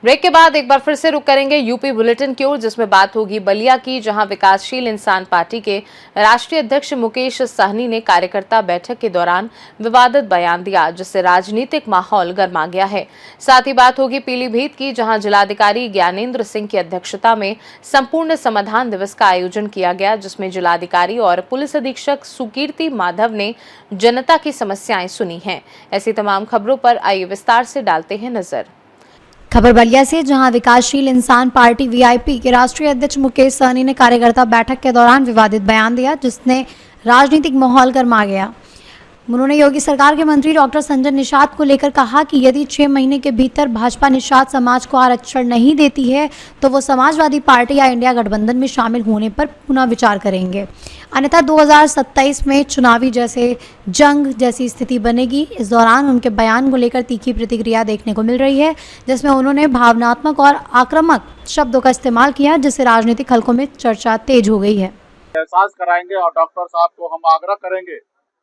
Break के बाद एक बार फिर से रुक करेंगे यूपी बुलेटिन की ओर, जिसमें बात होगी बलिया की, जहां विकासशील इंसान पार्टी के राष्ट्रीय अध्यक्ष मुकेश सहनी ने कार्यकर्ता बैठक के दौरान विवादित बयान दिया, जिससे राजनीतिक माहौल गर्मा गया है। साथ ही बात होगी पीलीभीत की, जहां जिलाधिकारी ज्ञानेंद्र सिंह की अध्यक्षता में संपूर्ण समाधान दिवस का आयोजन किया गया, जिसमें जिलाधिकारी और पुलिस अधीक्षक सुकीर्ति माधव ने जनता की समस्याएं सुनी हैं। ऐसी तमाम खबरों पर आइए विस्तार से डालते हैं नजर। खबर बलिया से, जहां विकासशील इंसान पार्टी वीआईपी के राष्ट्रीय अध्यक्ष मुकेश सहनी ने कार्यकर्ता बैठक के दौरान विवादित बयान दिया, जिसने राजनीतिक माहौल गर्मा गया। उन्होंने योगी सरकार के मंत्री डॉक्टर संजय निषाद को लेकर कहा कि यदि 6 महीने के भीतर भाजपा निषाद समाज को आरक्षण नहीं देती है तो वो समाजवादी पार्टी या इंडिया गठबंधन में शामिल होने पर पुनः विचार करेंगे, अन्यथा 2027 में चुनावी जंग जैसी स्थिति बनेगी। इस दौरान उनके बयान को लेकर तीखी प्रतिक्रिया देखने को मिल रही है, जिसमें उन्होंने भावनात्मक और आक्रामक शब्दों का इस्तेमाल किया, जिससे राजनीतिक हलकों में चर्चा तेज हो गई है। एहसास कराएंगे और डॉक्टर साहब को हम आग्रह करेंगे,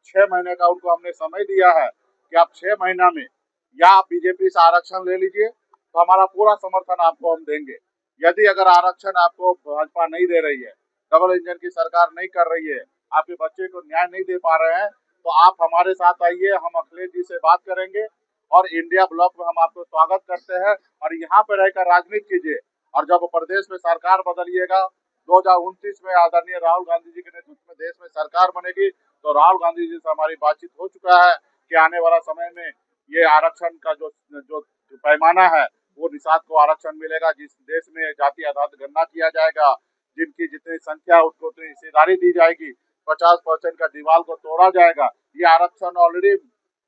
6 महीने का उनको हमने समय दिया है कि आप 6 महीना में या आप बीजेपी से आरक्षण ले लीजिए, तो हमारा पूरा समर्थन आपको हम देंगे। यदि अगर आरक्षण आपको भाजपा नहीं दे रही है, डबल इंजन की सरकार नहीं कर रही है, आपके बच्चे को न्याय नहीं दे पा रहे हैं, तो आप हमारे साथ आइए, हम अखिलेश जी से बात करेंगे और इंडिया ब्लॉक में हम आपको स्वागत करते हैं और यहाँ पे रहकर राजनीति कीजिए। और जब प्रदेश में सरकार बदलिएगा, 2029 में आदरणीय राहुल गांधी जी के नेतृत्व में देश में सरकार बनेगी, तो राहुल गांधी जी से हमारी बातचीत हो चुका है कि आने वाला समय में ये आरक्षण का जो पैमाना है वो निषाद को आरक्षण मिलेगा। जिस देश में जाति आधारित गणना किया जाएगा, जिनकी जितनी संख्या उसको उतनी हिस्सेदारी दी जाएगी, 50% का दीवार को तोड़ा जाएगा। ये आरक्षण ऑलरेडी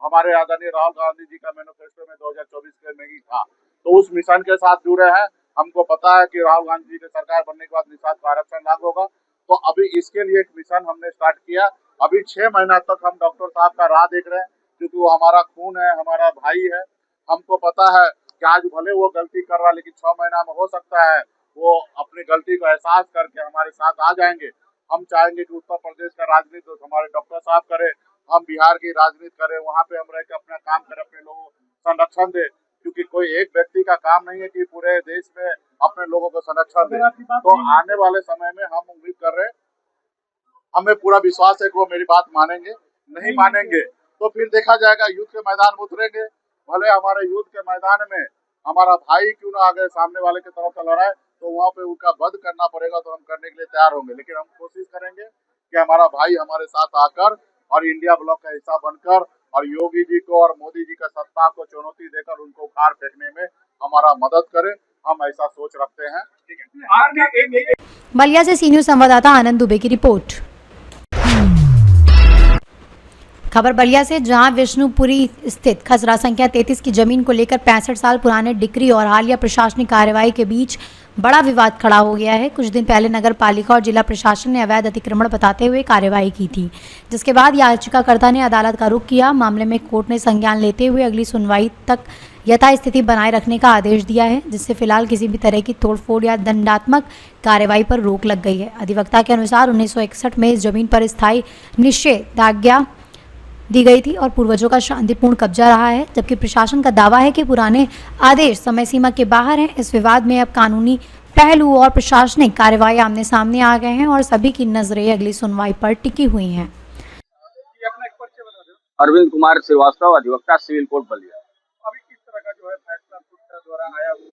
हमारे आदरणीय राहुल गांधी जी का मैनिफेस्टो में 2024 में ही था, तो उस मिशन के साथ जुड़े हैं। हमको पता है कि राहुल गांधी जी की सरकार बनने के बाद निषाद का आरक्षण लागू होगा, तो अभी इसके लिए एक मिशन हमने स्टार्ट किया। अभी 6 महीना तक हम डॉक्टर साहब का राह देख रहे हैं, क्योंकि वो हमारा खून है, हमारा भाई है। हमको पता है कि आज भले वो गलती कर रहा है, लेकिन 6 महीना में हो सकता है वो अपनी गलती को एहसास करके हमारे साथ आ जाएंगे। हम चाहेंगे कि उत्तर प्रदेश का राजनीति हमारे डॉक्टर साहब करे, हम बिहार की राजनीति करें, वहाँ पे हम रह के अपना काम करें, अपने लोगों को संरक्षण दे, क्योंकि कोई एक व्यक्ति का काम नहीं है कि पूरे देश में अपने लोगों को संरक्षण दे। तो आने वाले समय में हम उम्मीद कर रहे हैं, हमें पूरा विश्वास है कि वो मेरी बात मानेंगे। नहीं मानेंगे तो फिर देखा जाएगा, युद्ध के मैदान में उतरेंगे। भले हमारे युद्ध के मैदान में हमारा भाई क्यों ना आगे सामने वाले की तरफ चल रहा है, तो वहाँ पे उनका वध करना पड़ेगा, तो हम करने के लिए तैयार होंगे। लेकिन हम कोशिश करेंगे कि हमारा भाई हमारे साथ आकर और इंडिया ब्लॉक का हिस्सा बनकर और योगी जी को और मोदी जी का सत्ता को चुनौती देकर उनको उखाड़ फेंकने में हमारा मदद करे। हम ऐसा सोच रखते हैं। ठीक है। बलिया से सी न्यूज संवाददाता आनंद दुबे की रिपोर्ट। खबर बलिया से, जहां विष्णुपुरी स्थित खसरा संख्या 33 की जमीन को लेकर 65 साल पुराने डिक्री और हालिया प्रशासनिक कार्रवाई के बीच बड़ा विवाद खड़ा हो गया है। कुछ दिन पहले नगर पालिका और जिला प्रशासन ने अवैध अतिक्रमण बताते हुए कार्रवाई की थी, जिसके बाद याचिकाकर्ता ने अदालत का रुख किया। मामले में कोर्ट ने संज्ञान लेते हुए अगली सुनवाई तक यथास्थिति बनाए रखने का आदेश दिया है, जिससे फिलहाल किसी भी तरह की तोड़फोड़ या दंडात्मक कार्रवाई पर रोक लग गई है। अधिवक्ता के अनुसार 1961 में इस जमीन पर स्थायी निषेधाज्ञा दी गई थी और पूर्वजों का शांतिपूर्ण कब्जा रहा है, जबकि प्रशासन का दावा है कि पुराने आदेश समय सीमा के बाहर हैं। इस विवाद में अब कानूनी पहलू और प्रशासनिक कार्रवाई आमने सामने आ गए हैं और सभी की नजरें अगली सुनवाई पर टिकी हुई हैं। अरविंद कुमार श्रीवास्तव, अधिवक्ता, सिविल कोर्ट बलिया। अभी किस तरह का जो है फैसला कोर्ट द्वारा आया हुआ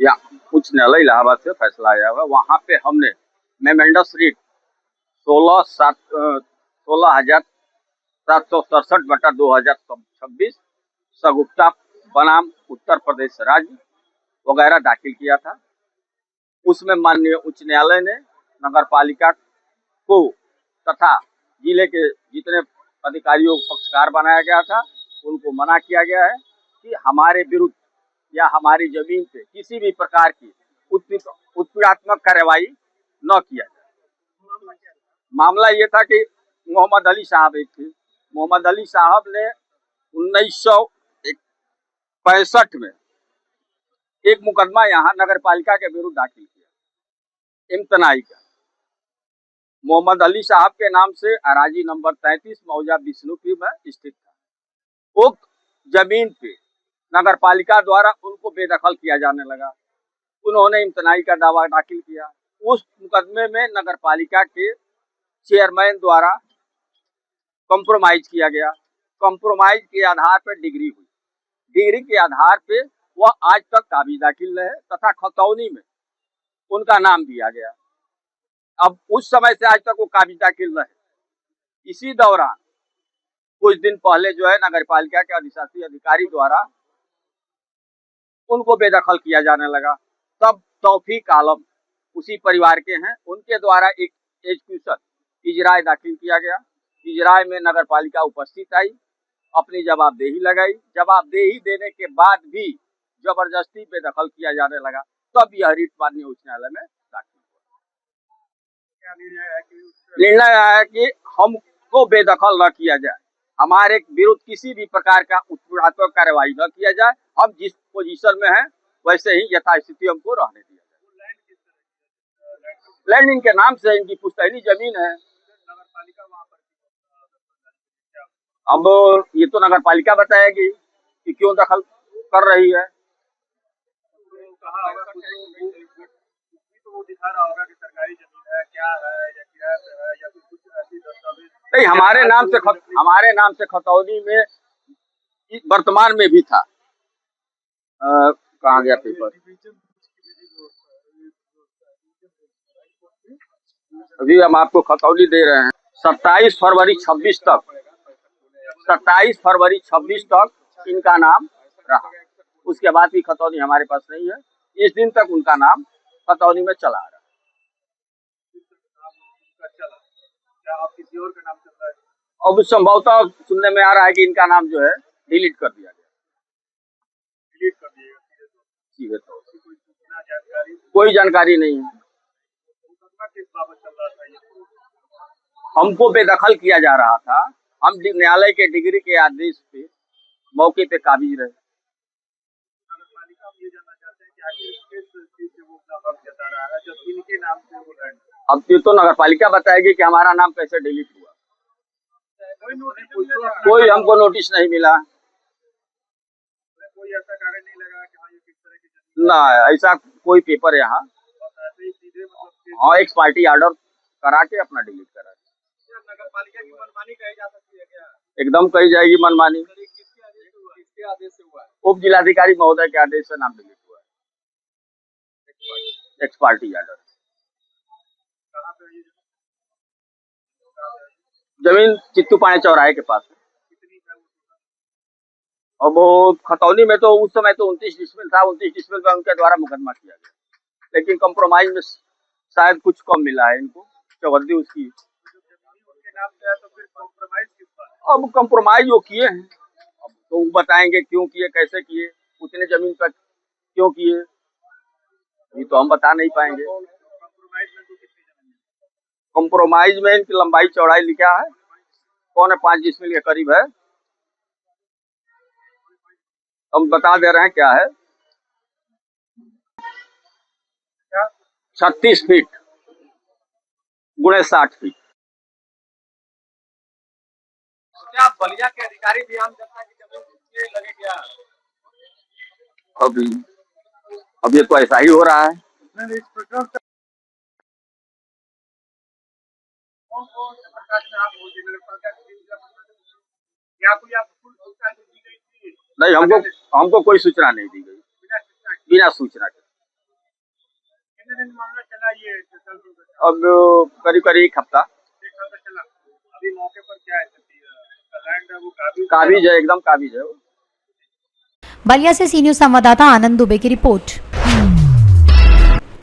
या उच्च न्यायालय इलाहाबाद से फैसला आया हुआ, वहाँ पे हमने मेमेंडस रीट 16,767/2026 सगुप्ता बनाम उत्तर प्रदेश राज्य वगैरह दाखिल किया था। उसमें माननीय उच्च न्यायालय ने नगर पालिका को तथा जिले के जितने अधिकारियों को पक्षकार बनाया गया था उनको मना किया गया है कि हमारे विरुद्ध या हमारी जमीन पे किसी भी प्रकार की उत्पीड़नात्मक कार्रवाई न किया जाए। मामला ये था कि मोहम्मद अली साहब एक थे। मोहम्मद अली साहब ने 1965 में एक मुकदमा यहाँ नगर पालिका के विरुद्ध दाखिल किया इम्तनाई का। मोहम्मद अली साहब के नाम से अराजी नंबर 33 मौजा बिष्णुपुर में स्थित था। उक्त जमीन पे नगर पालिका द्वारा उनको बेदखल किया जाने लगा। उन्होंने इम्तनाई का दावा दाखिल किया। उस मुकदमे में नगर पालिका के चेयरमैन द्वारा कॉम्प्रोमाइज किया गया। कॉम्प्रोमाइज के आधार पर डिग्री हुई। डिग्री के आधार पे वह आज तक काबिज दाखिल रहे तथा खतौनी में उनका नाम दिया गया। अब उस समय से आज तक वो काबिज दाखिल रहे। इसी दौरान कुछ दिन पहले जो है नगर पालिका के अधिशासी अधिकारी द्वारा उनको बेदखल किया जाने लगा। तब तौफीक आलम उसी परिवार के हैं, उनके द्वारा एक एजुकेशन इजराय दाखिल किया गया। इजराय में नगर पालिका उपस्थित आई, अपनी जवाबदेही लगाई। जवाबदेही देने के बाद भी जबरदस्ती बेदखल किया जाने लगा। तब यह रिट माननीय उच्च न्यायालय में दाखिल हुआ। निर्णय आया है कि हमको बेदखल न किया जाए, हमारे विरुद्ध किसी भी प्रकार का उत्पीड़नात्मक कार्रवाई न किया जाए। हम जिस पोजीशन में हैं वैसे ही यथास्थिति हमको रहने दिया जाए। लैंड इनके नाम से, इनकी पुश्तैनी जमीन है। अब ये तो नगर पालिका बताएगी कि क्यों दखल कर रही है। नहीं, हमारे नाम से खतौनी में वर्तमान में भी था। कहाँ गया पेपर? अभी हम आपको खतौनी दे रहे हैं। 27 फरवरी 26 तक इनका नाम रहा। उसके बाद भी खतौनी हमारे पास नहीं है। इस दिन तक उनका नाम खतौनी में चला रहा। अब संभवतः सुनने में आ रहा है कि इनका नाम जो है डिलीट कर दिया गया। सीधे तौर से कोई जानकारी नहीं है। हमको बेदखल किया जा रहा था। हम न्यायालय के डिग्री के आदेश पे मौके पे काबिज रहे। अब ये तो नगर पालिका बताएगी कि हमारा नाम कैसे डिलीट हुआ। कोई हमको नोटिस नहीं मिला। ना, ऐसा कोई पेपर यहाँ। हाँ, एक पार्टी ऑर्डर करा के अपना डिलीट करा। नगर पालिका की मनमानी कही जा सकती है क्या? एकदम कही जाएगी मनमानी। किसके आदेश से हुआ है? उप जिलाधिकारी महोदय के आदेश से नाम डिलीट हुआ है। X party order. जमीन चित्तूपाणे चौराहे के पास है। और वो खतौनी में तो उस समय तो 29 डिसमिल था। 29 डिसमिल में उनके द्वारा मुकदमा किया गया, लेकिन कंप्रोमाइज में शायद कुछ कम मिला है इनको, चौहद्दी उसकी। अब कंप्रोमाइज वो किए हैं, अब तो बताएंगे क्यों किए, कैसे किए, उतने जमीन पर क्यों किए, ये तो हम बता नहीं पाएंगे। कंप्रोमाइज में इनकी लंबाई चौड़ाई लिखा है, 5.25 डिसमिल के करीब है। हम बता दे रहे हैं क्या है। 36 फीट गुणे 60 फीट। क्या बलिया के अधिकारी भी आम जनता की जमीन लगे क्या? अब ये तो ऐसा ही हो रहा है। नहीं, हमको कोई सूचना नहीं दी गई, बिना सूचना के। अब करीब एक हफ्ता। अभी मौके पर क्या है? काबिज है, एकदम काबिज है। बलिया से सी न्यूज संवाददाता आनंद दुबे की रिपोर्ट।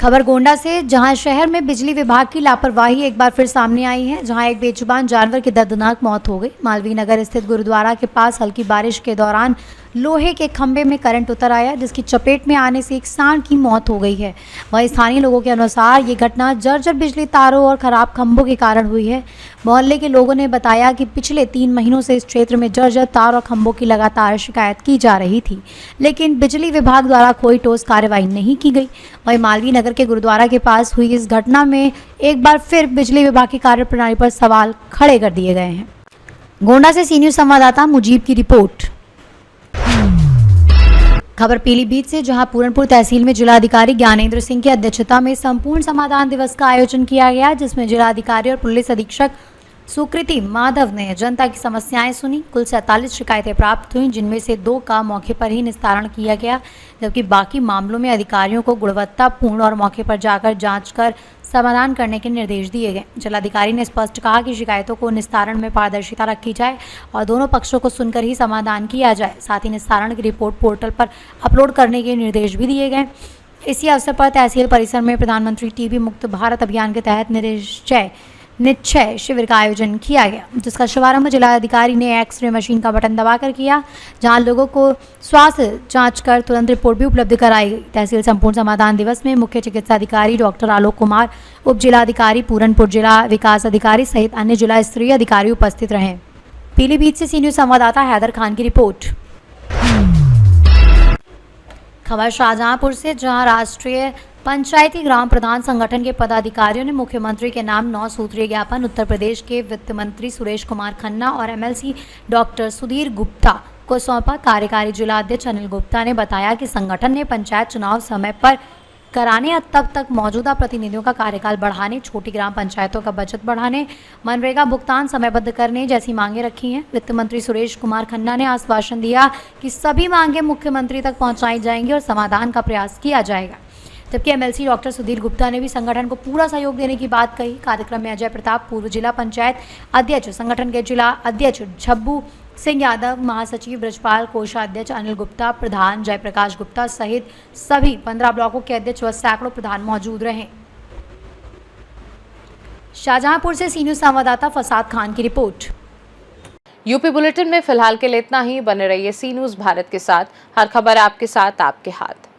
खबर गोंडा से, जहां शहर में बिजली विभाग की लापरवाही एक बार फिर सामने आई है, जहां एक बेजुबान जानवर की दर्दनाक मौत हो गई। मालवीय नगर स्थित गुरुद्वारा के पास हल्की बारिश के दौरान लोहे के खंभे में करंट उतर आया, जिसकी चपेट में आने से एक सांड की मौत हो गई है। वहीं स्थानीय लोगों के अनुसार ये घटना जर्जर बिजली तारों और खराब खंभों के कारण हुई है। मोहल्ले के लोगों ने बताया कि पिछले 3 महीनों से इस क्षेत्र में जर्जर तार और खंभों की लगातार शिकायत की जा रही थी, लेकिन बिजली विभाग द्वारा कोई ठोस कार्रवाई नहीं की गई। वहीं मालवीय नगर के गुरुद्वारा के पास हुई इस घटना में एक बार फिर बिजली विभाग की कार्यप्रणाली पर सवाल खड़े कर दिए गए हैं। गोंडा से सी न्यूज़ संवाददाता मुजीब की रिपोर्ट। खबर पीलीभीत से, जहां पूरनपुर तहसील में जिलाधिकारी ज्ञानेंद्र सिंह की अध्यक्षता में संपूर्ण समाधान दिवस का आयोजन किया गया, जिसमें जिलाधिकारी और पुलिस अधीक्षक सुकृति माधव ने जनता की समस्याएं सुनी। कुल 47 शिकायतें प्राप्त हुई, जिनमें से 2 का मौके पर ही निस्तारण किया गया, जबकि बाकी मामलों में अधिकारियों को गुणवत्तापूर्ण और मौके पर जाकर जांच कर समाधान करने के निर्देश दिए गए। जिलाधिकारी ने स्पष्ट कहा कि शिकायतों को निस्तारण में पारदर्शिता रखी जाए और दोनों पक्षों को सुनकर ही समाधान किया जाए। साथ ही निस्तारण की रिपोर्ट पोर्टल पर अपलोड करने के निर्देश भी दिए गए। इसी अवसर पर तहसील परिसर में प्रधानमंत्री टीबी मुक्त भारत अभियान के तहत निश्चय शिविर का आयोजन किया गया, जिसका शुभारंभ जिलाधिकारी ने एक्सरे मशीन का बटन दबाकर किया, जहां लोगों को स्वास्थ्य जांच कर तुरंत रिपोर्ट भी उपलब्ध कराई गई। तहसील संपूर्ण समाधान दिवस में मुख्य चिकित्सा अधिकारी डॉक्टर आलोक कुमार, उप जिलाधिकारी पूरनपुर, जिला विकास अधिकारी सहित अन्य जिला स्तरीय अधिकारी उपस्थित रहे। पीलीभीत से सी न्यूज़ संवाददाता हैदर खान की रिपोर्ट। खबर शाहजहांपुर से, जहां राष्ट्रीय पंचायती ग्राम प्रधान संगठन के पदाधिकारियों ने मुख्यमंत्री के नाम 9 सूत्रीय ज्ञापन उत्तर प्रदेश के वित्त मंत्री सुरेश कुमार खन्ना और एमएलसी डॉक्टर सुधीर गुप्ता को सौंपा। कार्यकारी जिला अध्यक्ष अनिल गुप्ता ने बताया कि संगठन ने पंचायत चुनाव समय पर कराने या तब तक मौजूदा प्रतिनिधियों का कार्यकाल बढ़ाने, छोटी ग्राम पंचायतों का बजट बढ़ाने, मनरेगा भुगतान समयबद्ध करने जैसी मांगे रखी हैं। वित्त मंत्री सुरेश कुमार खन्ना ने आश्वासन दिया कि सभी मांगे मुख्यमंत्री तक पहुंचाई जाएंगी और समाधान का प्रयास किया जाएगा। जबकि एमएलसी डॉक्टर सुधीर गुप्ता ने भी संगठन को पूरा सहयोग देने की बात कही। कार्यक्रम में अजय प्रताप, पूर्व जिला पंचायत अध्यक्ष, संगठन के जिला अध्यक्ष झब्बू सिंह यादव, महासचिव ब्रजपाल, कोषाध्यक्ष अनिल गुप्ता, प्रधान जयप्रकाश गुप्ता सहित सभी 15 ब्लॉकों के अध्यक्ष व सैकड़ों प्रधान मौजूद रहे। शाहजहांपुर से सी न्यूज़ संवाददाता फसाद खान की रिपोर्ट। यूपी बुलेटिन में फिलहाल के लिए इतना ही। बने रहिए सी न्यूज़ भारत के साथ। हर खबर आपके साथ, आपके हाथ।